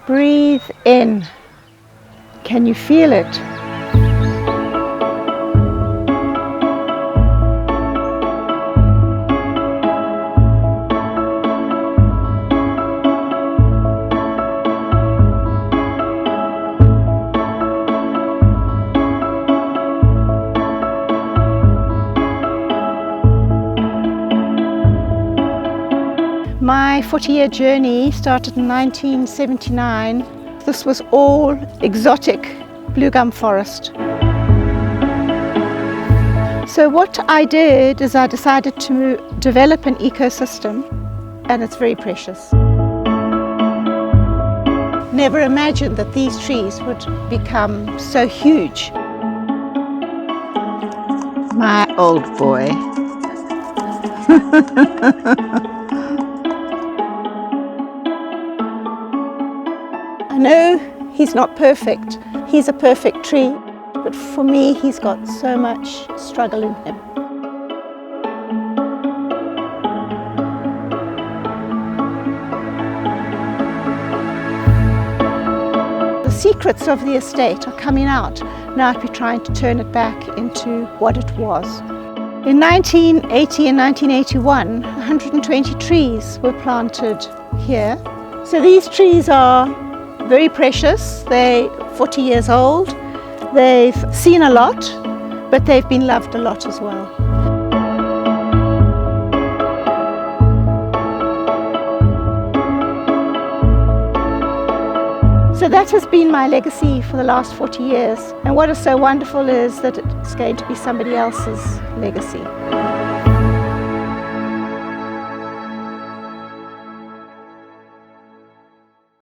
Breathe in. Can you feel it? My 40-year journey started in 1979. This was all exotic blue gum forest. So what I did is I decided to develop an ecosystem, and it's very precious. Never imagined that these trees would become so huge. My old boy. I know he's not perfect. He's a perfect tree, but for me, he's got so much struggle in him. The secrets of the estate are coming out. Now we're trying to turn it back into what it was. In 1980 and 1981, 120 trees were planted here. So these trees are very precious. They're 40 years old. They've seen a lot, but they've been loved a lot as well. So that has been my legacy for the last 40 years. And what is so wonderful is that it's going to be somebody else's legacy.